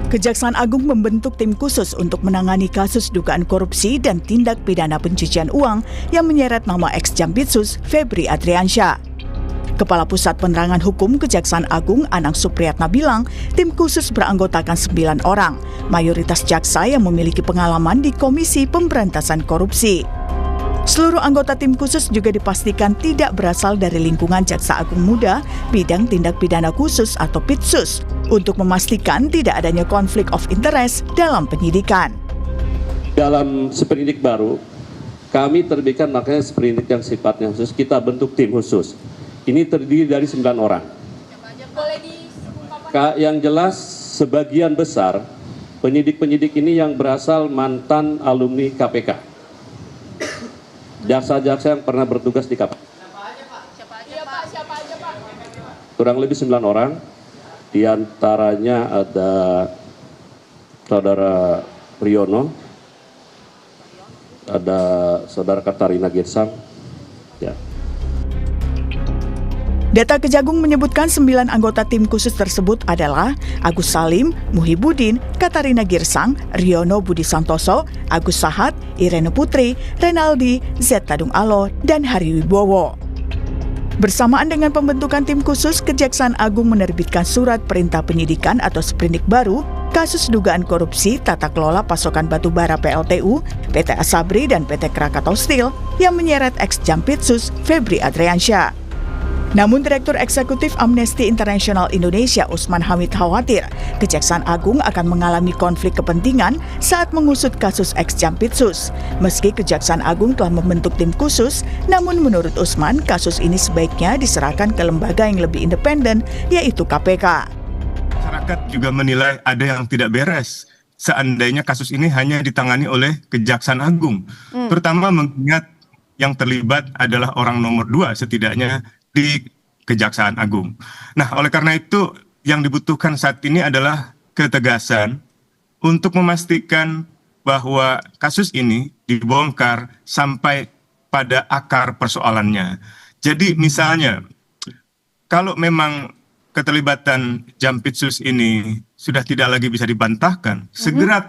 Kejaksaan Agung membentuk tim khusus untuk menangani kasus dugaan korupsi dan tindak pidana pencucian uang yang menyeret nama ex-Jampitsus Febri Adriansyah. Kepala Pusat Penerangan Hukum Kejaksaan Agung Anang Supriyatna bilang, tim khusus beranggotakan 9 orang, mayoritas jaksa yang memiliki pengalaman di Komisi Pemberantasan Korupsi. Seluruh anggota tim khusus juga dipastikan tidak berasal dari lingkungan Jaksa Agung Muda bidang tindak pidana khusus atau PITSUS untuk memastikan tidak adanya konflik of interest dalam penyidikan. Dalam sprindik baru, kami terbitkan makanya sprindik yang sifatnya khusus, kita bentuk tim khusus. Ini terdiri dari 9 orang. Yang jelas sebagian besar penyidik-penyidik ini yang berasal mantan alumni KPK. Jaksa-jaksa yang pernah bertugas di KPK. Siapa aja, Pak? Kurang lebih 9 orang. Di antaranya ada Saudara Riono, ada Saudara Katarina Girsang. Ya. Data Kejagung menyebutkan 9 anggota tim khusus tersebut adalah Agus Salim, Muhibudin, Katarina Girsang, Riono Budi Santoso, Agus Sahat, Irene Putri, Renaldi, Z Tadung Alo, dan Hari Wibowo. Bersamaan dengan pembentukan tim khusus, Kejaksaan Agung menerbitkan surat perintah penyidikan atau sprindik baru kasus dugaan korupsi tata kelola pasokan batubara PLTU, PT Asabri, dan PT Krakatau Steel yang menyeret ex-Jampitsus Febri Adriansyah. Namun Direktur Eksekutif Amnesty International Indonesia Usman Hamid khawatir Kejaksaan Agung akan mengalami konflik kepentingan saat mengusut kasus ex-Jampitsus. Meski Kejaksaan Agung telah membentuk tim khusus, namun menurut Usman kasus ini sebaiknya diserahkan ke lembaga yang lebih independen, yaitu KPK. Masyarakat juga menilai ada yang tidak beres seandainya kasus ini hanya ditangani oleh Kejaksaan Agung. Terutama mengingat yang terlibat adalah orang nomor 2 setidaknya di Kejaksaan Agung. Nah, oleh karena itu yang dibutuhkan saat ini adalah ketegasan untuk memastikan bahwa kasus ini dibongkar sampai pada akar persoalannya. Jadi misalnya, kalau memang keterlibatan Jampitsus ini sudah tidak lagi bisa dibantahkan, segera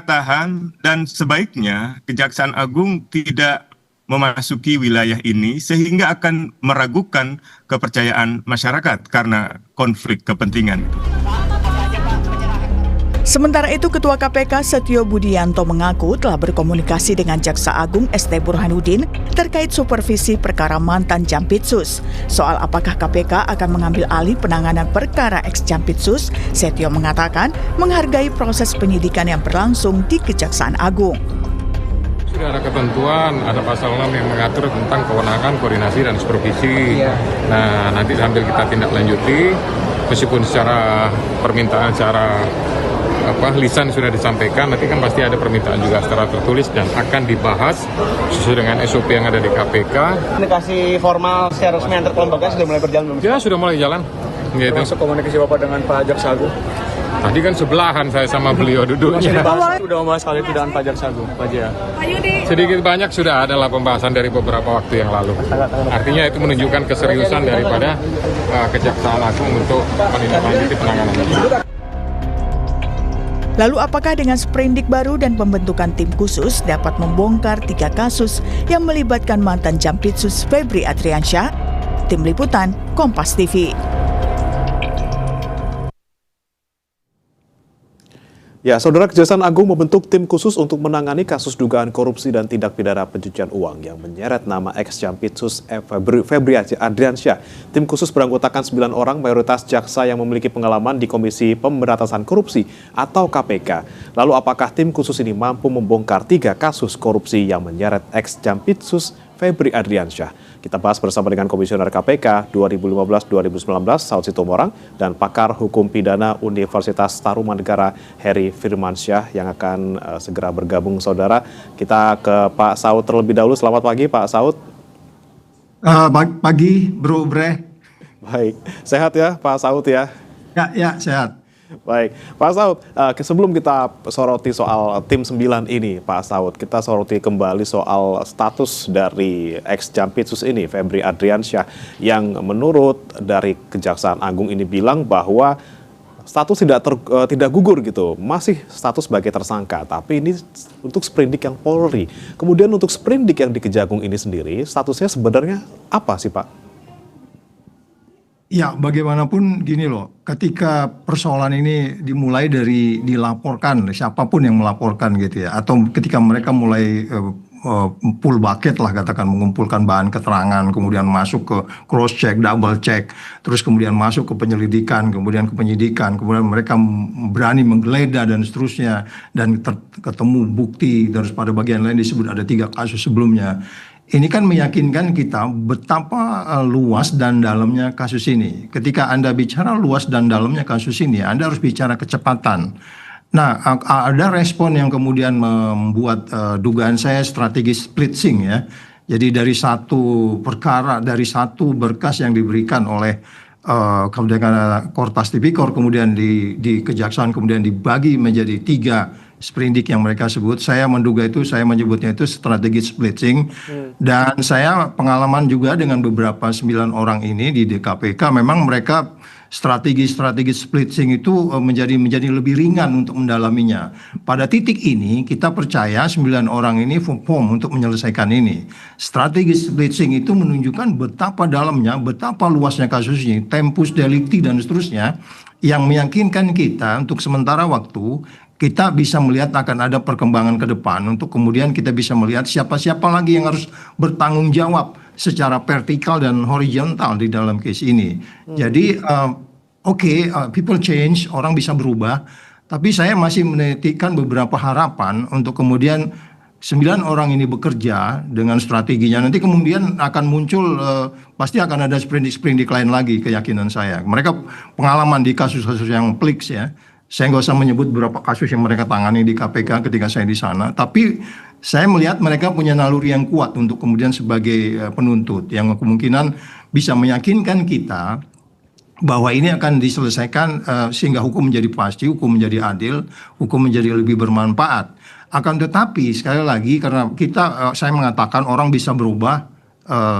tahan dan sebaiknya Kejaksaan Agung tidak memasuki wilayah ini sehingga akan meragukan kepercayaan masyarakat karena konflik kepentingan. Sementara itu, Ketua KPK Setio Budianto mengaku telah berkomunikasi dengan Jaksa Agung ST Burhanuddin terkait supervisi perkara mantan Jampitsus. Soal apakah KPK akan mengambil alih penanganan perkara ex-Jampitsus, Setio mengatakan menghargai proses penyidikan yang berlangsung di Kejaksaan Agung. Sudah ada ketentuan, ada pasal 6 yang mengatur tentang kewenangan, koordinasi, dan supervisi. Nah, nanti sambil kita tindak lanjuti, meskipun secara permintaan, secara lisan sudah disampaikan, nanti kan pasti ada permintaan juga secara tertulis dan akan dibahas sesuai dengan SOP yang ada di KPK. Komunikasi formal secara resmi antar kelembagaan sudah mulai berjalan belum? Ya, sudah mulai jalan. Termasuk komunikasi Bapak dengan Pak Jaksa Agung? Tadi kan sebelahan saya sama beliau duduknya. Sudah membahas kali itu dengan Pak Jaksa Agung, Pak Jaya? Sedikit banyak sudah adalah pembahasan dari beberapa waktu yang lalu. Artinya itu menunjukkan keseriusan daripada Kejaksaan Agung untuk menindaklanjuti penanganan ini. Lalu apakah dengan sprindik baru dan pembentukan tim khusus dapat membongkar 3 kasus yang melibatkan mantan Jampitsus Febri Adriansyah? Tim Liputan, Kompas TV. Ya, Saudara, Kejaksaan Agung membentuk tim khusus untuk menangani kasus dugaan korupsi dan tindak pidana pencucian uang yang menyeret nama ex-Jampitsus Febri Adriansyah. Tim khusus beranggotakan 9 orang, mayoritas jaksa yang memiliki pengalaman di Komisi Pemberantasan Korupsi atau KPK. Lalu apakah tim khusus ini mampu membongkar 3 kasus korupsi yang menyeret ex-Jampitsus Febri Adriansyah? Kita bahas bersama dengan Komisioner KPK 2015-2019 Saud Sitomorang dan pakar hukum pidana Universitas Tarumanegara Heri Firmansyah yang akan segera bergabung, Saudara. Kita ke Pak Saud terlebih dahulu. Selamat pagi, Pak Saud. Pagi, Bro Bre. Baik, sehat ya Pak Saud ya? Ya, sehat. Baik, Pak Saud, sebelum kita soroti soal tim 9 ini, Pak Saud, kita soroti kembali soal status dari ex-Jampitsus ini, Febri Adriansyah, yang menurut dari Kejaksaan Agung ini bilang bahwa status tidak gugur gitu, masih status sebagai tersangka, tapi ini untuk sprindik yang Polri. Kemudian untuk sprindik yang di Kejagung ini sendiri, statusnya sebenarnya apa sih Pak? Ya, bagaimanapun gini loh, ketika persoalan ini dimulai dari dilaporkan, siapapun yang melaporkan gitu ya, atau ketika mereka mulai full bucket lah katakan, mengumpulkan bahan keterangan, kemudian masuk ke cross check, double check, terus kemudian masuk ke penyelidikan, kemudian ke penyidikan, kemudian mereka berani menggeledah dan seterusnya, dan ketemu bukti, terus pada bagian lain disebut ada 3 kasus sebelumnya. Ini kan meyakinkan kita betapa luas dan dalamnya kasus ini. Ketika Anda bicara luas dan dalamnya kasus ini, Anda harus bicara kecepatan. Nah, ada respon yang kemudian membuat dugaan saya strategi splitsing ya. Jadi dari satu perkara, dari satu berkas yang diberikan oleh kemudian Kortas Tipikor, kemudian di Kejaksaan, kemudian dibagi menjadi 3 sprindik yang mereka sebut. Saya menduga itu, saya menyebutnya itu strategi splitsing. Dan saya pengalaman juga dengan beberapa 9 orang ini di DKPK, memang mereka strategi splitsing itu menjadi lebih ringan untuk mendalaminya. Pada titik ini kita percaya 9 orang ini firm untuk menyelesaikan ini. Strategi splitsing itu menunjukkan betapa dalamnya, betapa luasnya kasus ini, tempus delicti dan seterusnya, yang meyakinkan kita untuk sementara waktu kita bisa melihat akan ada perkembangan ke depan, untuk kemudian kita bisa melihat siapa-siapa lagi yang harus bertanggung jawab secara vertikal dan horizontal di dalam case ini. Jadi people change, orang bisa berubah, tapi saya masih menitikkan beberapa harapan untuk kemudian 9 orang ini bekerja dengan strateginya. Nanti kemudian akan muncul, pasti akan ada sprindik lain lagi, keyakinan saya. Mereka pengalaman di kasus-kasus yang pelik ya. Saya nggak usah menyebut beberapa kasus yang mereka tangani di KPK ketika saya di sana, tapi saya melihat mereka punya naluri yang kuat untuk kemudian sebagai penuntut, yang kemungkinan bisa meyakinkan kita bahwa ini akan diselesaikan sehingga hukum menjadi pasti, hukum menjadi adil, hukum menjadi lebih bermanfaat. Akan tetapi sekali lagi, karena saya mengatakan orang bisa berubah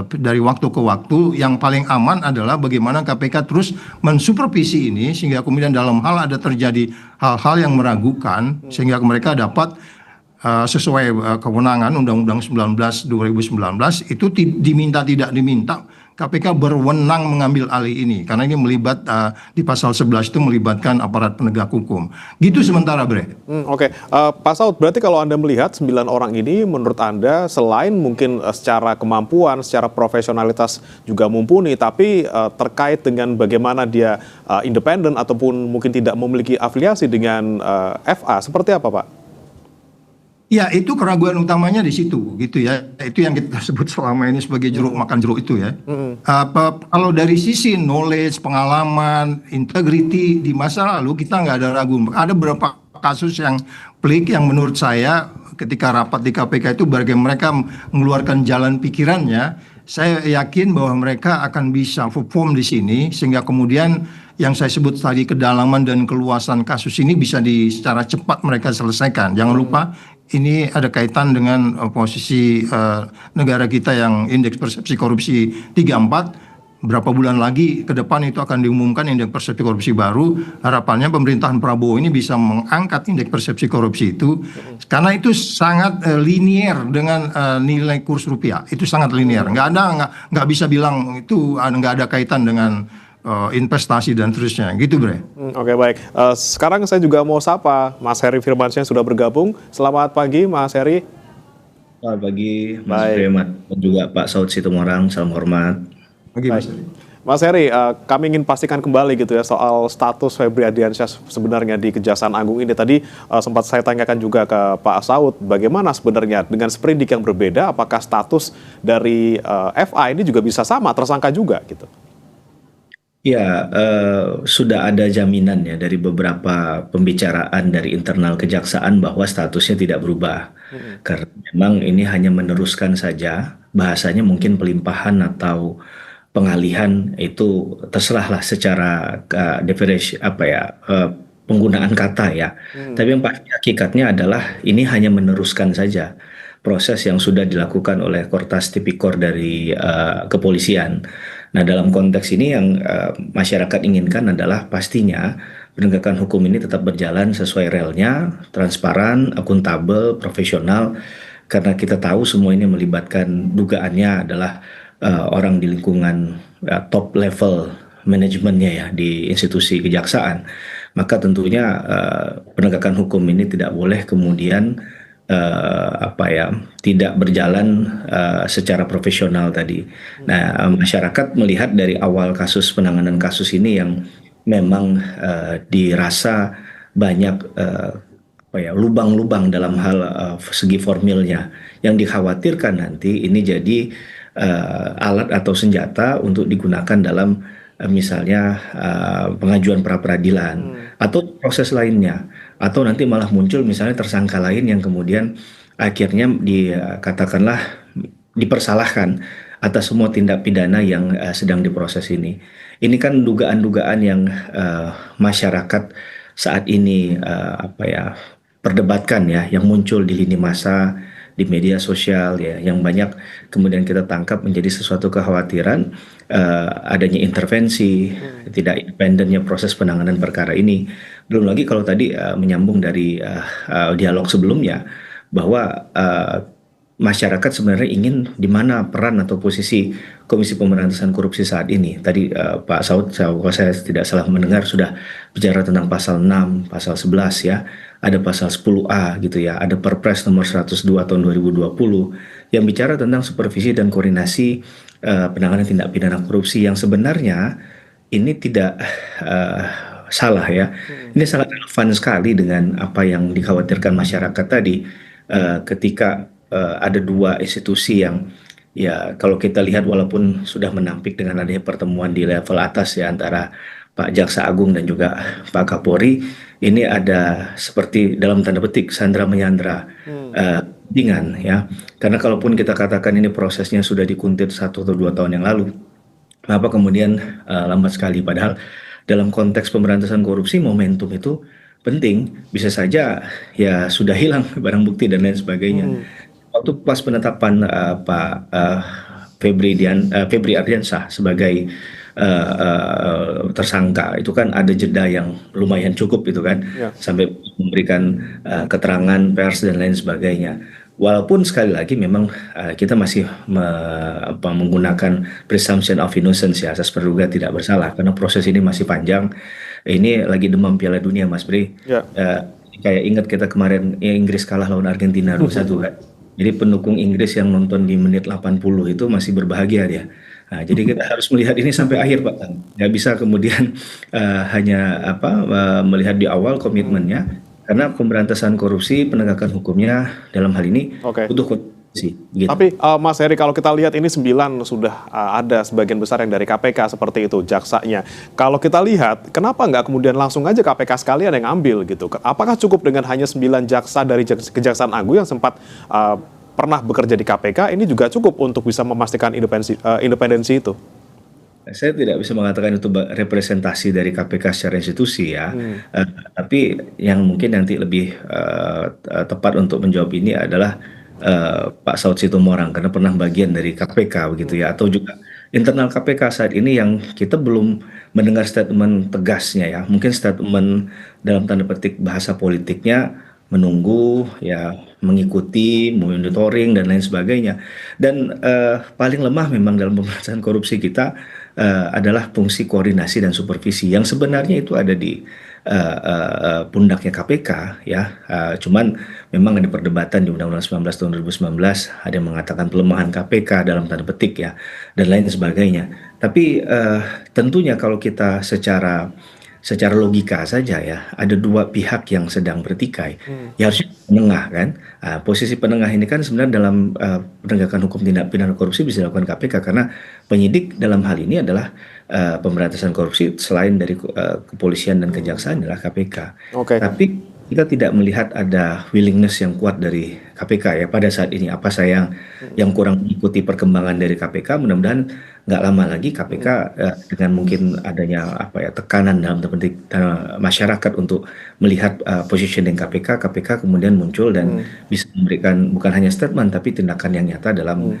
dari waktu ke waktu, yang paling aman adalah bagaimana KPK terus mensupervisi ini sehingga kemudian dalam hal ada terjadi hal-hal yang meragukan sehingga mereka dapat sesuai kewenangan Undang-Undang 19 2019 itu diminta tidak diminta, KPK berwenang mengambil alih ini karena ini melibat di pasal 11 itu melibatkan aparat penegak hukum. Gitu sementara, Bre. Oke. Pak Saud, berarti kalau Anda melihat 9 orang ini menurut Anda selain mungkin secara kemampuan, secara profesionalitas juga mumpuni, tapi terkait dengan bagaimana dia independen ataupun mungkin tidak memiliki afiliasi dengan FA, seperti apa Pak? Ya, itu keraguan utamanya di situ, gitu ya. Itu yang kita sebut selama ini sebagai jeruk makan jeruk itu ya. Kalau dari sisi knowledge, pengalaman, integrity di masa lalu kita nggak ada ragu. Ada beberapa kasus yang pelik yang menurut saya ketika rapat di KPK itu bagaimana mereka mengeluarkan jalan pikirannya. Saya yakin bahwa mereka akan bisa perform di sini sehingga kemudian yang saya sebut tadi kedalaman dan keluasan kasus ini bisa secara cepat mereka selesaikan. Jangan lupa ini ada kaitan dengan posisi negara kita yang indeks persepsi korupsi 34. Berapa bulan lagi ke depan itu akan diumumkan indeks persepsi korupsi baru. Harapannya pemerintahan Prabowo ini bisa mengangkat indeks persepsi korupsi itu. Karena itu sangat linier dengan nilai kurs rupiah. Itu sangat linier. Nggak bisa bilang itu nggak ada kaitan dengan investasi dan terusnya, gitu Bre. Oke, baik. Sekarang saya juga mau sapa Mas Heri Firmansyah yang sudah bergabung. Selamat pagi Mas Heri. Selamat pagi Mas Firman dan juga Pak Saud Situmorang, salam hormat. Pagi Mas Heri. Mas Heri, kami ingin pastikan kembali gitu ya soal status Febri Ardiansyah sebenarnya di Kejaksaan Agung ini. Tadi sempat saya tanyakan juga ke Pak Saud, bagaimana sebenarnya dengan sprindik yang berbeda, apakah status dari FA ini juga bisa sama, tersangka juga gitu? Ya, sudah ada jaminan ya dari beberapa pembicaraan dari internal Kejaksaan bahwa statusnya tidak berubah. Karena memang ini hanya meneruskan saja, bahasanya mungkin pelimpahan atau pengalihan itu terserahlah secara penggunaan kata ya. Tapi yang pasti hakikatnya adalah ini hanya meneruskan saja proses yang sudah dilakukan oleh Kortas Tipikor dari kepolisian. Nah, dalam konteks ini yang masyarakat inginkan adalah pastinya penegakan hukum ini tetap berjalan sesuai relnya, transparan, akuntabel, profesional, karena kita tahu semua ini melibatkan dugaannya adalah orang di lingkungan top level manajemennya ya di institusi kejaksaan. Maka tentunya penegakan hukum ini tidak boleh kemudian tidak berjalan secara profesional tadi. Nah, masyarakat melihat dari awal penanganan kasus ini yang memang dirasa banyak lubang-lubang dalam hal segi formilnya, yang dikhawatirkan nanti ini jadi alat atau senjata untuk digunakan dalam misalnya pengajuan pra peradilan atau proses lainnya, atau nanti malah muncul misalnya tersangka lain yang kemudian akhirnya dikatakanlah dipersalahkan atas semua tindak pidana yang sedang diproses ini. Ini kan dugaan-dugaan yang masyarakat saat ini perdebatkan ya, yang muncul di lini masa, di media sosial ya, yang banyak kemudian kita tangkap menjadi sesuatu kekhawatiran adanya intervensi, tidak independennya proses penanganan perkara ini. Belum lagi kalau tadi menyambung dari dialog sebelumnya bahwa masyarakat sebenarnya ingin di mana peran atau posisi Komisi Pemberantasan Korupsi saat ini. Tadi Pak Saud, kalau saya tidak salah mendengar, sudah bicara tentang pasal 6, pasal 11 ya. Ada pasal 10A gitu ya. Ada Perpres nomor 102 tahun 2020 yang bicara tentang supervisi dan koordinasi penanganan tindak pidana korupsi, yang sebenarnya ini tidak salah ya. Ini sangat relevan sekali dengan apa yang dikhawatirkan masyarakat tadi ketika ada dua institusi yang ya kalau kita lihat walaupun sudah menampik dengan adanya pertemuan di level atas ya antara Pak Jaksa Agung dan juga Pak Kapolri, ini ada seperti dalam tanda petik sandra menyandra dengan ya, karena kalaupun kita katakan ini prosesnya sudah dikuntit 1 atau 2 tahun yang lalu, kenapa kemudian lambat sekali, padahal dalam konteks pemberantasan korupsi momentum itu penting. Bisa saja ya sudah hilang barang bukti dan lain sebagainya. Waktu pas penetapan Pak Febri Ardiansyah sebagai tersangka, itu kan ada jeda yang lumayan cukup itu kan, sampai memberikan keterangan pers dan lain sebagainya. Walaupun sekali lagi memang kita masih menggunakan presumption of innocence ya, asas praduga tidak bersalah, karena proses ini masih panjang. Ini lagi demam Piala Dunia Mas Bri. Kayak ingat kita kemarin ya, Inggris kalah lawan Argentina 2-1 kan. Jadi pendukung Inggris yang nonton di menit 80 itu masih berbahagia dia. Nah, jadi kita harus melihat ini sampai akhir Pak. Nggak bisa kemudian hanya melihat di awal komitmennya, karena pemberantasan korupsi, penegakan hukumnya dalam hal ini butuh konsistensi. Gitu. Tapi Mas Heri, kalau kita lihat ini 9 sudah ada sebagian besar yang dari KPK seperti itu jaksanya. Kalau kita lihat, kenapa nggak kemudian langsung aja KPK sekalian yang ambil gitu? Apakah cukup dengan hanya 9 jaksa dari Kejaksaan Agung yang sempat pernah bekerja di KPK, ini juga cukup untuk bisa memastikan independensi itu? Saya tidak bisa mengatakan itu representasi dari KPK secara institusi ya, tapi yang mungkin nanti lebih tepat untuk menjawab ini adalah Pak Saud Situmorang, karena pernah bagian dari KPK begitu ya, atau juga internal KPK saat ini yang kita belum mendengar statement tegasnya ya, mungkin statement dalam tanda petik bahasa politiknya menunggu ya, mengikuti, monitoring dan lain sebagainya. Dan paling lemah memang dalam pemberantasan korupsi kita adalah fungsi koordinasi dan supervisi yang sebenarnya itu ada di pundaknya KPK ya. Cuman memang ada perdebatan di Undang-Undang 19 tahun 2019, ada yang mengatakan pelemahan KPK dalam tanda petik ya, dan lain sebagainya. Tapi tentunya kalau kita secara logika saja ya, ada dua pihak yang sedang bertikai. Ya harusnya penengah kan. Posisi penengah ini kan sebenarnya dalam penegakan hukum tindak pidana korupsi bisa dilakukan KPK, karena penyidik dalam hal ini adalah pemberantasan korupsi selain dari kepolisian dan kejaksaan adalah KPK. Tapi kita tidak melihat ada willingness yang kuat dari KPK ya pada saat ini. Apa saya yang kurang mengikuti perkembangan dari KPK, mudah-mudahan nggak lama lagi KPK dengan mungkin adanya tekanan dalam terpenting masyarakat untuk melihat positioning KPK kemudian muncul dan bisa memberikan bukan hanya statement tapi tindakan yang nyata dalam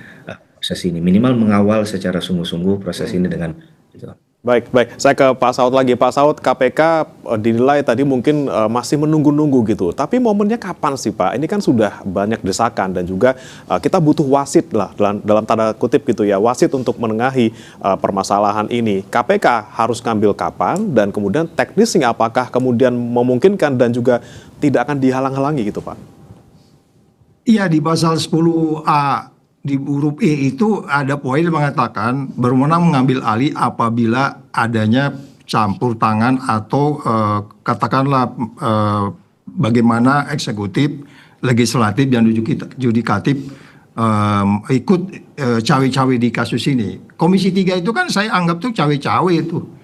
proses ini, minimal mengawal secara sungguh-sungguh proses ini dengan gitu. Baik, baik. Saya ke Pak Saud lagi. Pak Saud, KPK dinilai tadi mungkin masih menunggu-nunggu gitu. Tapi momennya kapan sih, Pak? Ini kan sudah banyak desakan dan juga kita butuh wasit lah dalam tanda kutip gitu ya, wasit untuk menengahi permasalahan ini. KPK harus ngambil kapan dan kemudian teknisnya apakah kemudian memungkinkan dan juga tidak akan dihalang-halangi gitu, Pak? Iya, di pasal 10A di huruf E itu ada poin yang mengatakan berwenang mengambil alih apabila adanya campur tangan atau katakanlah bagaimana eksekutif, legislatif dan yudikatif ikut cawe-cawe di kasus ini. Komisi 3 itu kan saya anggap tuh cawe-cawe itu.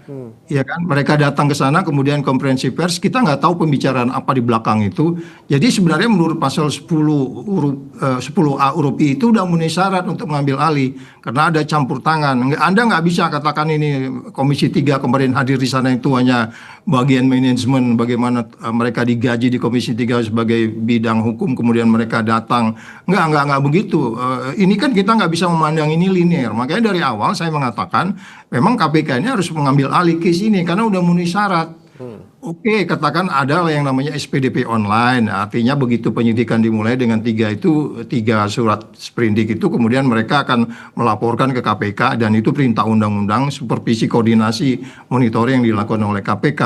Ya kan, mereka datang ke sana kemudian konferensi pers, kita nggak tahu pembicaraan apa di belakang itu. Jadi sebenarnya menurut pasal 10A huruf I itu udah memenuhi syarat untuk mengambil alih karena ada campur tangan. Anda nggak bisa katakan ini Komisi 3 kemarin hadir di sana itu hanya bagian manajemen, bagaimana mereka digaji di Komisi 3 sebagai bidang hukum kemudian mereka datang. Nggak begitu. Ini kan kita nggak bisa memandang ini linear. Makanya dari awal saya mengatakan memang KPK ini harus mengambil alih case ini karena udah memenuhi syarat. Oke, katakan ada yang namanya SPDP online. Artinya begitu penyidikan dimulai dengan tiga surat sprindik itu, kemudian mereka akan melaporkan ke KPK dan itu perintah undang-undang supervisi koordinasi monitoring yang dilakukan oleh KPK.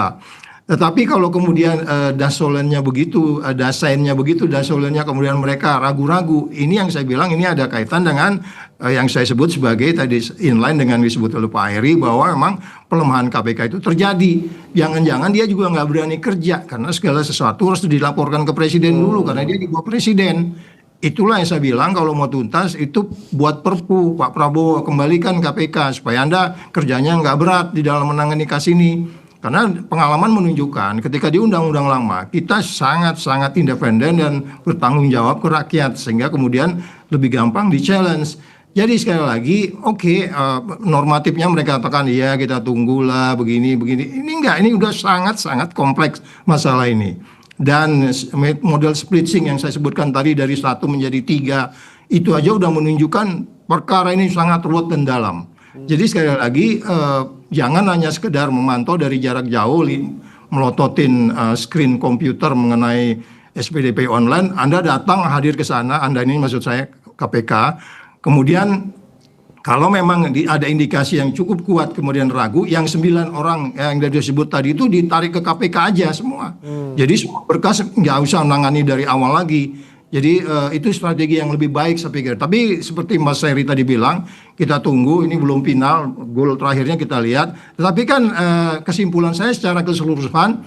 Tetapi kalau kemudian dasolennya begitu, dasainnya begitu, dasolennya kemudian mereka ragu-ragu, ini yang saya bilang ini ada kaitan dengan yang saya sebut sebagai tadi inline dengan disebut oleh Pak Heri bahwa memang pelemahan KPK itu terjadi. Jangan-jangan dia juga nggak berani kerja karena segala sesuatu harus dilaporkan ke presiden dulu karena dia di bawah presiden. Itulah yang saya bilang kalau mau tuntas itu buat perpu Pak Prabowo kembalikan KPK supaya Anda kerjanya nggak berat di dalam menangani kasus ini. Karena pengalaman menunjukkan ketika di undang-undang lama kita sangat-sangat independen dan bertanggung jawab ke rakyat sehingga kemudian lebih gampang di-challenge. Jadi sekali lagi, normatifnya mereka katakan iya kita tunggulah begini. Ini udah sangat-sangat kompleks masalah ini. Dan model splitting yang saya sebutkan tadi dari 1 menjadi 3 itu aja udah menunjukkan perkara ini sangat ruwet dan dalam. Jadi sekali lagi jangan hanya sekedar memantau dari jarak jauh melototin screen komputer mengenai SPDP online. Anda datang hadir ke sana, Anda ini maksud saya KPK. Kemudian kalau memang ada indikasi yang cukup kuat kemudian ragu, yang 9 orang yang disebut tadi itu ditarik ke KPK aja semua. Jadi semua berkas nggak usah menangani dari awal lagi. Jadi itu strategi yang lebih baik saya pikir. Tapi seperti Mas Heri tadi bilang, kita tunggu, ini belum final, goal terakhirnya kita lihat. Tetapi kan kesimpulan saya secara keseluruhan,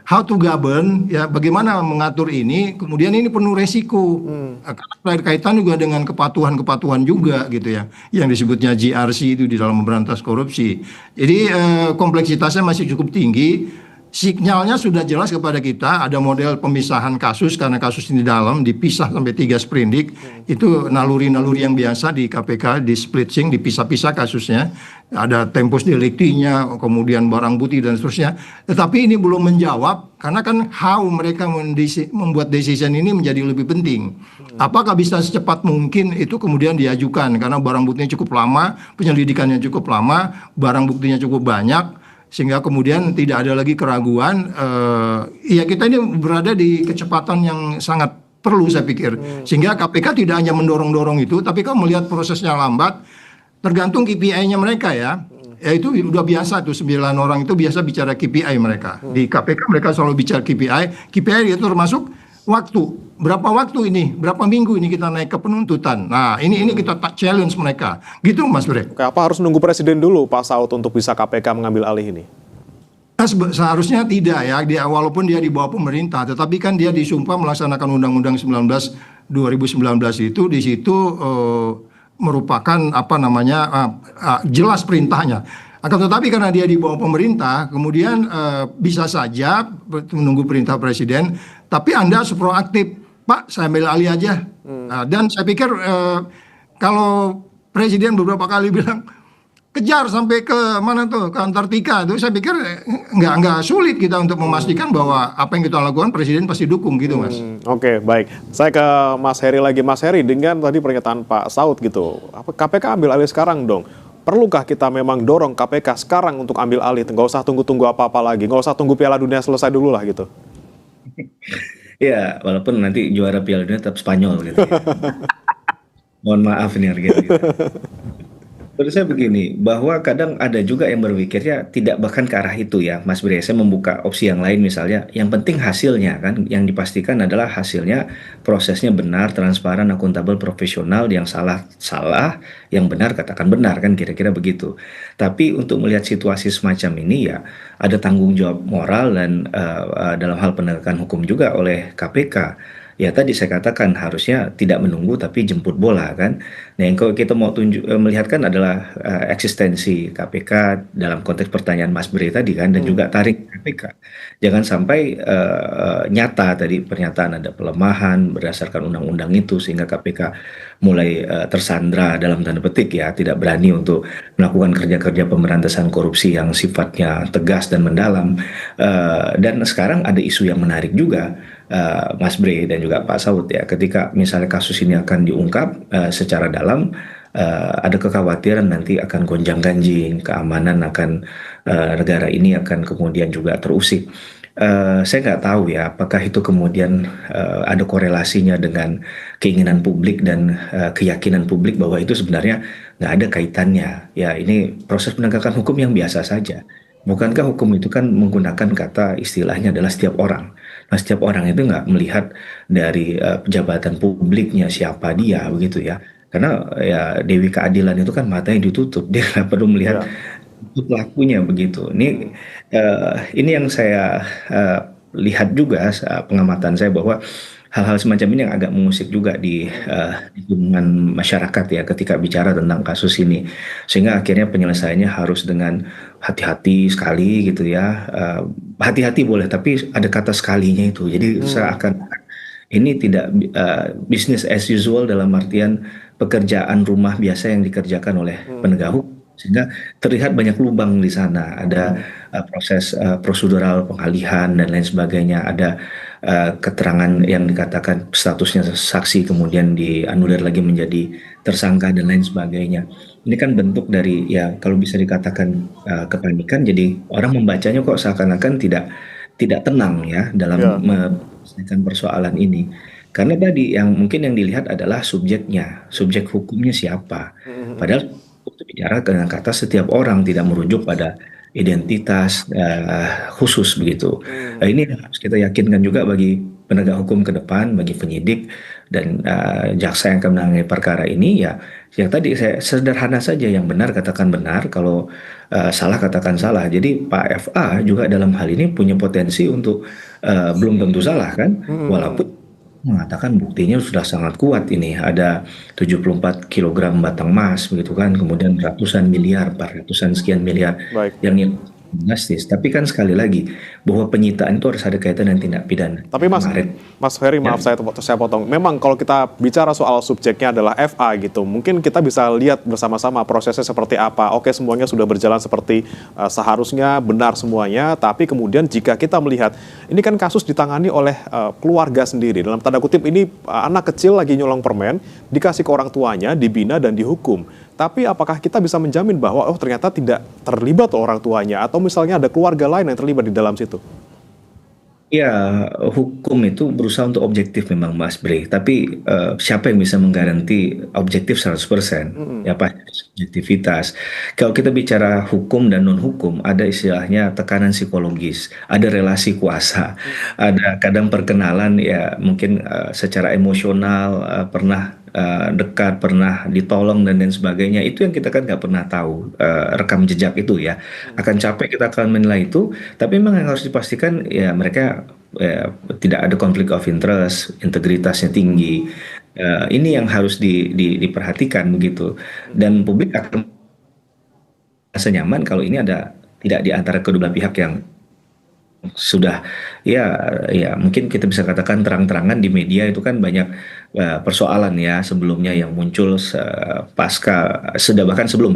how to govern, ya bagaimana mengatur ini, kemudian ini penuh resiko. Karena berkaitan juga dengan kepatuhan-kepatuhan juga gitu ya, yang disebutnya GRC itu di dalam memberantas korupsi. Jadi kompleksitasnya masih cukup tinggi. Sinyalnya sudah jelas kepada kita, ada model pemisahan kasus karena kasus ini dalam dipisah sampai 3 sprindik. Itu naluri-naluri yang biasa di KPK, di splitting, dipisah-pisah kasusnya. Ada tempus delictinya, kemudian barang bukti dan seterusnya. Tetapi ini belum menjawab karena kan how mereka membuat decision ini menjadi lebih penting. Apakah bisa secepat mungkin itu kemudian diajukan karena barang buktinya cukup lama, penyelidikannya cukup lama, barang buktinya cukup banyak. Sehingga kemudian tidak ada lagi keraguan, ya kita ini berada di kecepatan yang sangat perlu saya pikir. Sehingga KPK tidak hanya mendorong-dorong itu, tapi kalau melihat prosesnya lambat, tergantung KPI-nya mereka ya. Ya itu udah biasa tuh 9 orang itu biasa bicara KPI mereka. Di KPK mereka selalu bicara KPI. KPI itu termasuk waktu. Berapa waktu ini? Berapa minggu ini kita naik ke penuntutan? Nah, ini kita challenge mereka. Gitu Mas Bre. Apa harus nunggu presiden dulu Pak Saud untuk bisa KPK mengambil alih ini? Seharusnya tidak ya, walaupun dia di bawah pemerintah, tetapi kan dia disumpah melaksanakan Undang-Undang 2019 itu di situ merupakan jelas perintahnya. Akan tetapi karena dia di bawah pemerintah, kemudian bisa saja menunggu perintah presiden, tapi Anda harus proaktif. Pak, saya ambil alih aja. Dan saya pikir kalau presiden beberapa kali bilang kejar sampai ke mana tuh, ke Antartika, itu saya pikir nggak sulit kita untuk memastikan bahwa apa yang kita lakukan presiden pasti dukung gitu Mas. Oke, baik. Saya ke Mas Heri lagi. Mas Heri, dengan tadi pernyataan Pak Saud gitu, KPK ambil alih sekarang dong. perlukah kita memang dorong KPK sekarang untuk ambil alih, nggak usah tunggu-tunggu apa-apa lagi, nggak usah tunggu Piala Dunia selesai dulu lah gitu. Ya, walaupun nanti juara Piala Dunia tetap Spanyol gitu ya. Mohon maaf nih harga gitu. Menurut saya begini, bahwa kadang ada juga yang berpikirnya tidak bahkan ke arah itu ya, Mas Bre. Saya membuka opsi yang lain misalnya, yang penting hasilnya kan, yang dipastikan adalah hasilnya prosesnya benar, transparan, akuntabel, profesional, yang salah, yang benar katakan benar kan kira-kira begitu. Tapi untuk melihat situasi semacam ini ya, ada tanggung jawab moral dan dalam hal penegakan hukum juga oleh KPK. Ya tadi saya katakan harusnya tidak menunggu tapi jemput bola kan. Nah yang kalau kita mau melihat kan adalah eksistensi KPK dalam konteks pertanyaan Mas Bre tadi kan, dan juga tarik KPK. Jangan sampai nyata tadi pernyataan ada pelemahan berdasarkan undang-undang itu sehingga KPK mulai tersandra dalam tanda petik ya, tidak berani untuk melakukan kerja-kerja pemberantasan korupsi yang sifatnya tegas dan mendalam. Dan sekarang ada isu yang menarik juga, Mas Bre dan juga Pak Saud ya, ketika misalnya kasus ini akan diungkap secara dalam, ada kekhawatiran nanti akan gonjang-ganjing keamanan akan negara ini akan kemudian juga terusik. Saya nggak tahu ya apakah itu kemudian ada korelasinya dengan keinginan publik dan keyakinan publik bahwa itu sebenarnya nggak ada kaitannya. Ya ini proses penegakan hukum yang biasa saja. Bukankah hukum itu kan menggunakan kata istilahnya adalah setiap orang. Nah setiap orang itu nggak melihat dari jabatan publiknya siapa dia begitu ya. Karena ya Dewi Keadilan itu kan matanya ditutup, dia nggak perlu melihat itu pelakunya begitu. Ini yang saya lihat juga pengamatan saya bahwa hal-hal semacam ini yang agak mengusik juga di lingkungan masyarakat ya ketika bicara tentang kasus ini, sehingga akhirnya penyelesaiannya harus dengan hati-hati sekali gitu ya. Hati-hati boleh tapi ada kata sekalinya itu, jadi seakan ini tidak business as usual dalam artian pekerjaan rumah biasa yang dikerjakan oleh penegak hukum, sehingga terlihat banyak lubang di sana. Ada proses prosedural pengalihan dan lain sebagainya, ada keterangan yang dikatakan statusnya saksi kemudian dianulir lagi menjadi tersangka dan lain sebagainya. Ini kan bentuk dari ya kalau bisa dikatakan kepanikan, jadi orang membacanya kok seakan-akan tidak tenang ya dalam menyelesaikan persoalan ini. Karena tadi yang mungkin yang dilihat adalah subjeknya, subjek hukumnya siapa. Padahal untuk bicara dengan kata setiap orang, tidak merujuk pada identitas khusus begitu. Ini harus kita yakinkan juga bagi penegak hukum ke depan, bagi penyidik dan jaksa yang akan menangani perkara ini ya. Yang tadi saya sederhana saja, yang benar katakan benar, kalau salah katakan salah. Jadi Pak FA juga dalam hal ini punya potensi untuk belum tentu salah kan, walaupun mengatakan buktinya sudah sangat kuat ini, ada 74 kg batang emas begitu kan, kemudian ratusan miliar, 400-an sekian miliar. Baik. Yang drastis. Tapi kan sekali lagi bahwa penyitaan itu harus ada kaitan dengan tindak pidana. Tapi Mas Ferry, maaf saya potong. Memang kalau kita bicara soal subjeknya adalah FA gitu, mungkin kita bisa lihat bersama-sama prosesnya seperti apa. Oke, semuanya sudah berjalan seperti seharusnya, benar semuanya. Tapi kemudian jika kita melihat ini kan kasus ditangani oleh keluarga sendiri. Dalam tanda kutip ini anak kecil lagi nyolong permen, dikasih ke orang tuanya, dibina dan dihukum. Tapi apakah kita bisa menjamin bahwa ternyata tidak terlibat orang tuanya atau misalnya ada keluarga lain yang terlibat di dalam situ? Ya, hukum itu berusaha untuk objektif memang Mas Bre, tapi siapa yang bisa menggaranti objektif 100%? Ya pasti subjektivitas. Kalau kita bicara hukum dan non-hukum, ada istilahnya tekanan psikologis, ada relasi kuasa, ada kadang perkenalan ya mungkin secara emosional pernah dekat, pernah ditolong dan lain sebagainya. Itu yang kita kan nggak pernah tahu rekam jejak itu ya. Akan capek kita akan menilai itu, tapi memang yang harus dipastikan ya mereka tidak ada konflik of interest, integritasnya tinggi. Ini yang harus diperhatikan begitu. Dan publik akan merasa nyaman kalau ini ada tidak di antara kedua belah pihak yang sudah ya mungkin kita bisa katakan terang-terangan di media itu kan banyak persoalan ya sebelumnya yang muncul pasca bahkan sebelum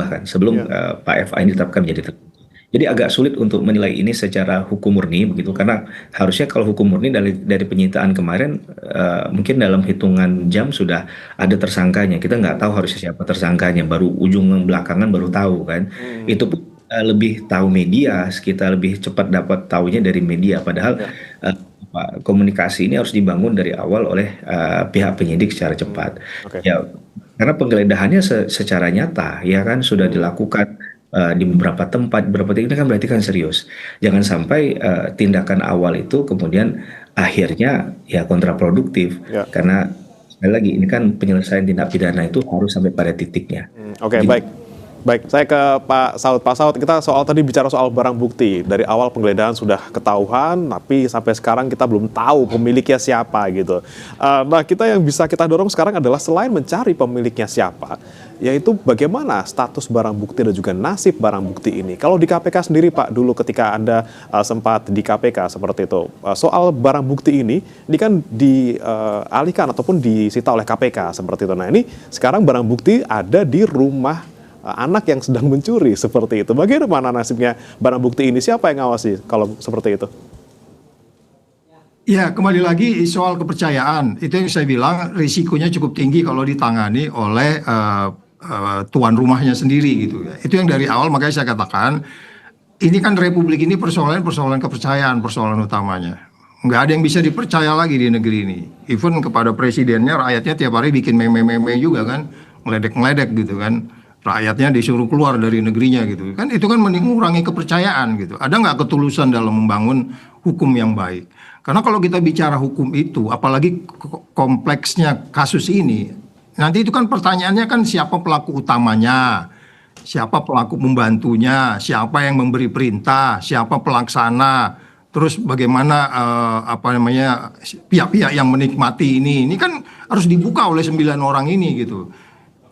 Pak FA ini ditetapkan menjadi tersangka. Jadi agak sulit untuk menilai ini secara hukum murni begitu, karena harusnya kalau hukum murni dari penyitaan kemarin mungkin dalam hitungan jam sudah ada tersangkanya. Kita nggak tahu harusnya siapa tersangkanya, baru ujung belakangan baru tahu kan. Itu pun lebih tahu media, kita lebih cepat dapat tahunya dari media. Padahal komunikasi ini harus dibangun dari awal oleh pihak penyidik secara cepat. Oke. Ya, karena penggeledahannya secara nyata ya kan sudah dilakukan di beberapa tempat, beberapa titik, ini kan berarti kan serius. Jangan sampai tindakan awal itu kemudian akhirnya ya kontraproduktif, Ya. karena sekali lagi ini kan penyelesaian tindak pidana itu harus sampai pada titiknya. Oke, Jadi, baik. Baik, saya ke Pak Saud. Pak Saud, kita tadi bicara soal barang bukti. Dari awal penggeledahan sudah ketahuan, tapi sampai sekarang kita belum tahu pemiliknya siapa gitu. Nah, yang bisa kita dorong sekarang adalah selain mencari pemiliknya siapa, yaitu bagaimana status barang bukti dan juga nasib barang bukti ini. Kalau di KPK sendiri, Pak, dulu ketika Anda sempat di KPK seperti itu, soal barang bukti ini kan dialihkan ataupun disita oleh KPK seperti itu. Nah, ini sekarang barang bukti ada di rumah anak yang sedang mencuri seperti itu. Bagaimana nasibnya barang bukti ini? Siapa yang ngawasi kalau seperti itu? Ya, kembali lagi soal kepercayaan. Itu yang saya bilang risikonya cukup tinggi kalau ditangani oleh tuan rumahnya sendiri gitu ya. Itu yang dari awal makanya saya katakan ini kan republik ini persoalan kepercayaan, persoalan utamanya. Nggak ada yang bisa dipercaya lagi di negeri ini. Even kepada presidennya, rakyatnya tiap hari bikin meme-meme juga kan, ngeledek-ngeledek gitu kan. Rakyatnya disuruh keluar dari negerinya gitu kan, itu kan mengurangi kepercayaan gitu. Ada nggak ketulusan dalam membangun hukum yang baik? Karena kalau kita bicara hukum itu, apalagi kompleksnya kasus ini, nanti itu kan pertanyaannya kan siapa pelaku utamanya, siapa pelaku pembantunya, siapa yang memberi perintah, siapa pelaksana, terus bagaimana pihak-pihak yang menikmati ini kan harus dibuka oleh 9 orang ini gitu.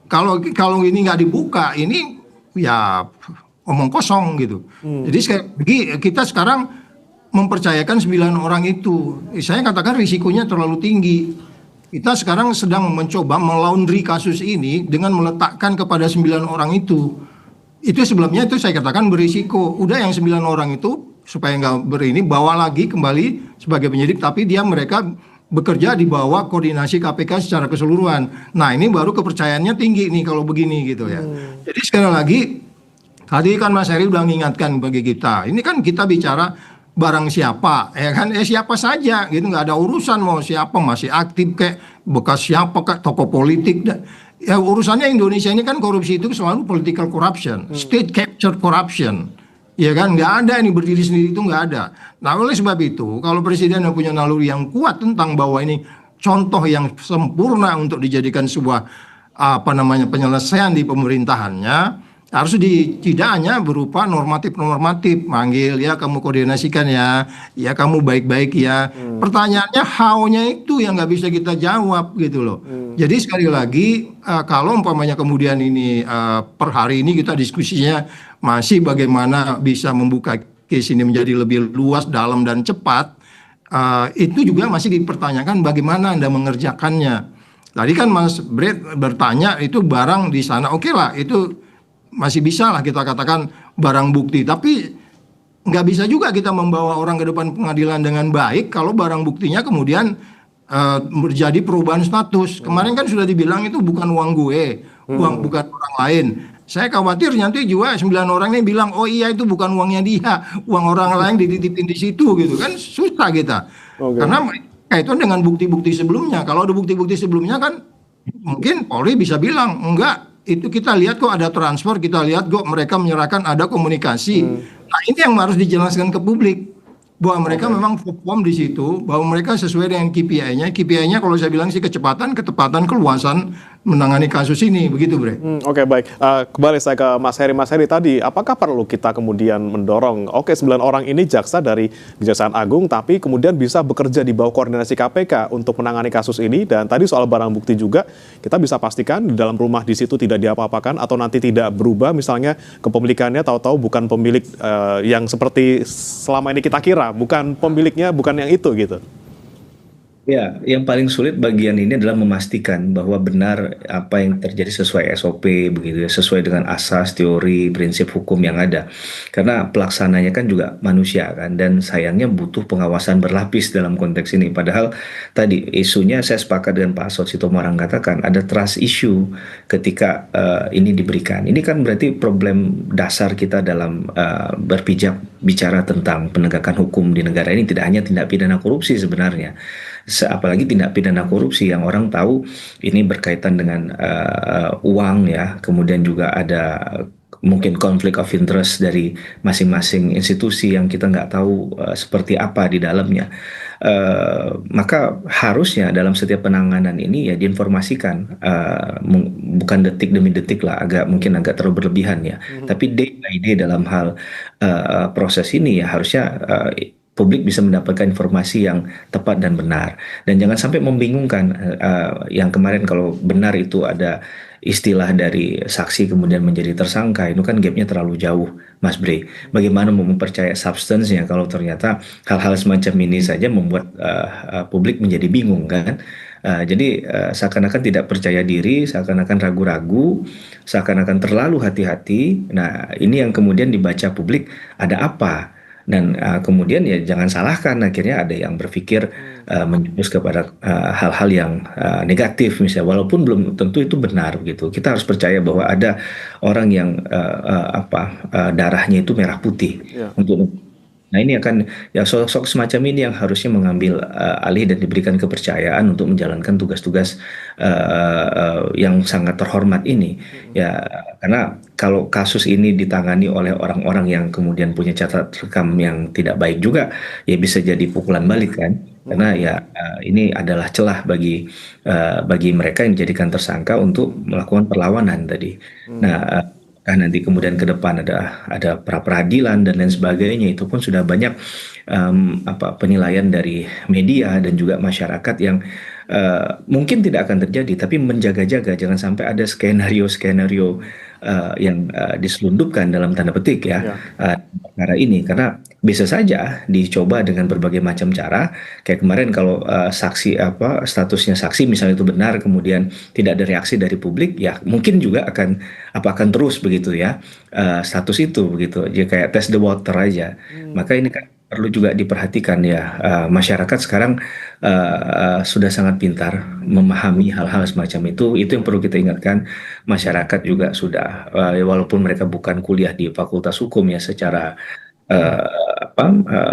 Kalau ini nggak dibuka, ini ya omong kosong gitu. Jadi kita sekarang mempercayakan 9 orang itu. Saya katakan risikonya terlalu tinggi. Kita sekarang sedang mencoba melaundry kasus ini dengan meletakkan kepada 9 orang itu. Itu sebelumnya itu saya katakan berisiko. Udah yang 9 orang itu supaya nggak bawa lagi kembali sebagai penyidik, tapi mereka bekerja di bawah koordinasi KPK secara keseluruhan. Nah, ini baru kepercayaannya tinggi nih kalau begini gitu ya. Jadi sekali lagi, tadi kan Mas Heri udah mengingatkan bagi kita. Ini kan kita bicara barang siapa, ya kan? Siapa saja gitu, nggak ada urusan mau siapa, masih aktif kayak bekas siapa kayak tokoh politik. Ya urusannya Indonesia ini kan korupsi itu selalu political corruption, state capture corruption. Ya kan, nggak ada ini berdiri sendiri itu nggak ada. Nah oleh sebab itu, kalau presiden yang punya naluri yang kuat tentang bahwa ini contoh yang sempurna untuk dijadikan sebuah penyelesaian di pemerintahannya, harus tidak hanya berupa normatif, manggil ya kamu koordinasikan ya kamu baik-baik ya. Pertanyaannya how-nya itu yang nggak bisa kita jawab gitu loh. Jadi sekali lagi kalau umpamanya kemudian ini per hari ini kita diskusinya masih bagaimana bisa membuka case ini menjadi lebih luas, dalam dan cepat, itu juga masih dipertanyakan bagaimana Anda mengerjakannya. Tadi kan Mas Brett bertanya itu barang di sana, oke lah itu masih bisa lah kita katakan barang bukti, tapi nggak bisa juga kita membawa orang ke depan pengadilan dengan baik kalau barang buktinya kemudian menjadi perubahan status. Kemarin kan sudah dibilang itu bukan uang gue, bukan orang lain. Saya khawatir nanti juga 9 orang ini bilang oh iya itu bukan uangnya dia, uang orang lain dititipin di situ gitu kan, susah kita. Karena kaitan dengan bukti-bukti sebelumnya. Kalau ada bukti-bukti sebelumnya kan mungkin Polri bisa bilang enggak, itu kita lihat kok ada transfer, kita lihat kok mereka menyerahkan ada komunikasi. Nah ini yang harus dijelaskan ke publik bahwa mereka memang perform di situ, bahwa mereka sesuai dengan KPI-nya. KPI-nya kalau saya bilang sih kecepatan, ketepatan, keluasan menangani kasus ini, begitu Bre. Oke, baik. Kembali saya ke Mas Heri. Mas Heri tadi, apakah perlu kita kemudian mendorong, 9 orang ini jaksa dari Kejaksaan Agung, tapi kemudian bisa bekerja di bawah koordinasi KPK untuk menangani kasus ini, dan tadi soal barang bukti juga, kita bisa pastikan di dalam rumah di situ tidak diapa-apakan, atau nanti tidak berubah, misalnya kepemilikannya tahu-tahu bukan pemilik yang seperti selama ini kita kira, bukan pemiliknya, bukan yang itu gitu. Ya, yang paling sulit bagian ini adalah memastikan bahwa benar apa yang terjadi sesuai SOP begitu ya, sesuai dengan asas, teori, prinsip hukum yang ada. Karena pelaksananya kan juga manusia kan, dan sayangnya butuh pengawasan berlapis dalam konteks ini. Padahal tadi isunya saya sepakat dengan Pak Asot Sitomorang katakan ada trust issue ketika ini diberikan. Ini kan berarti problem dasar kita dalam berpijak bicara tentang penegakan hukum di negara ini, tidak hanya tindak pidana korupsi sebenarnya. Apalagi tindak pidana korupsi yang orang tahu ini berkaitan dengan uang ya, kemudian juga ada mungkin konflik of interest dari masing-masing institusi yang kita nggak tahu seperti apa di dalamnya. Maka harusnya dalam setiap penanganan ini ya diinformasikan, bukan detik demi detik lah, mungkin agak terlalu berlebihan ya, tapi day by day dalam hal proses ini ya harusnya publik bisa mendapatkan informasi yang tepat dan benar, dan jangan sampai membingungkan. Yang kemarin kalau benar itu ada istilah dari saksi kemudian menjadi tersangka, itu kan gapnya terlalu jauh, Mas Bre. Bagaimana mau mempercaya substance-nya kalau ternyata hal-hal semacam ini saja membuat publik menjadi bingung kan? Jadi seakan-akan tidak percaya diri, seakan-akan ragu-ragu, seakan-akan terlalu hati-hati. Nah, ini yang kemudian dibaca publik, ada apa? Dan kemudian ya jangan salahkan, akhirnya ada yang berpikir menjurus kepada hal-hal yang negatif misalnya, walaupun belum tentu itu benar gitu. Kita harus percaya bahwa ada orang yang darahnya itu merah putih untuk. Nah, ini akan ya sosok semacam ini yang harusnya mengambil alih dan diberikan kepercayaan untuk menjalankan tugas-tugas yang sangat terhormat ini. Ya, karena kalau kasus ini ditangani oleh orang-orang yang kemudian punya catatan rekam yang tidak baik juga, ya bisa jadi pukulan balik kan. Karena ya ini adalah celah bagi mereka yang dijadikan tersangka untuk melakukan perlawanan tadi. Nah, nanti kemudian ke depan ada pra peradilan dan lain sebagainya, itu pun sudah banyak penilaian dari media dan juga masyarakat yang mungkin tidak akan terjadi, tapi menjaga-jaga jangan sampai ada skenario-skenario yang diselundupkan dalam tanda petik ya perkara ini, karena bisa saja dicoba dengan berbagai macam cara. Kayak kemarin kalau saksi statusnya saksi misalnya itu benar, kemudian tidak ada reaksi dari publik, ya mungkin juga akan terus begitu ya status itu begitu, jadi kayak test the water aja. Maka ini kan perlu juga diperhatikan ya, masyarakat sekarang sudah sangat pintar memahami hal-hal semacam itu yang perlu kita ingatkan. Masyarakat juga sudah walaupun mereka bukan kuliah di Fakultas Hukum ya secara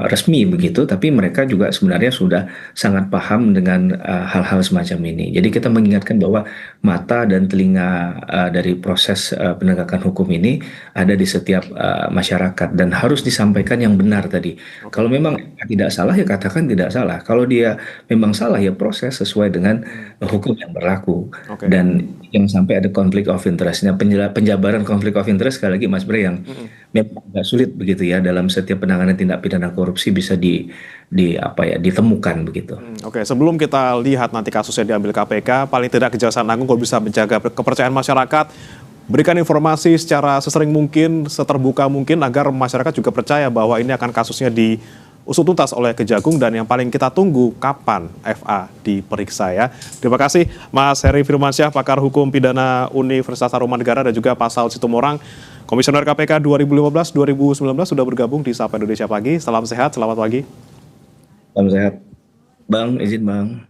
resmi begitu, tapi mereka juga sebenarnya sudah sangat paham dengan hal-hal semacam ini. Jadi kita mengingatkan bahwa mata dan telinga dari proses penegakan hukum ini ada di setiap masyarakat dan harus disampaikan yang benar tadi. Kalau memang tidak salah ya katakan tidak salah. Kalau dia memang salah ya proses sesuai dengan hukum yang berlaku. Dan yang sampai ada konflik of interest. Nah, penjabaran konflik of interest sekali lagi Mas Bre yang memang agak sulit begitu ya dalam setiap penanganan tindak pidana korupsi bisa ditemukan begitu. Sebelum kita lihat nanti kasusnya diambil KPK, paling tidak Kejaksaan Agung kalau bisa menjaga kepercayaan masyarakat, berikan informasi secara sesering mungkin, seterbuka mungkin agar masyarakat juga percaya bahwa ini akan kasusnya diusut tuntas oleh Kejagung, dan yang paling kita tunggu kapan FA diperiksa ya. Terima kasih Mas Heri Firmansyah, pakar hukum pidana Universitas Tarumanegara, dan juga Pak Saud Sitomorang, Komisioner KPK 2015-2019 sudah bergabung di Sapa Indonesia Pagi. Salam sehat, selamat pagi. Salam sehat. Bang, izin Bang.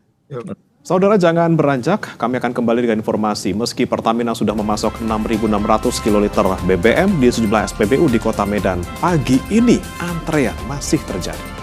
Saudara jangan beranjak, kami akan kembali dengan informasi. Meski Pertamina sudah memasok 6.600 kiloliter BBM di sejumlah SPBU di Kota Medan, pagi ini antrean masih terjadi.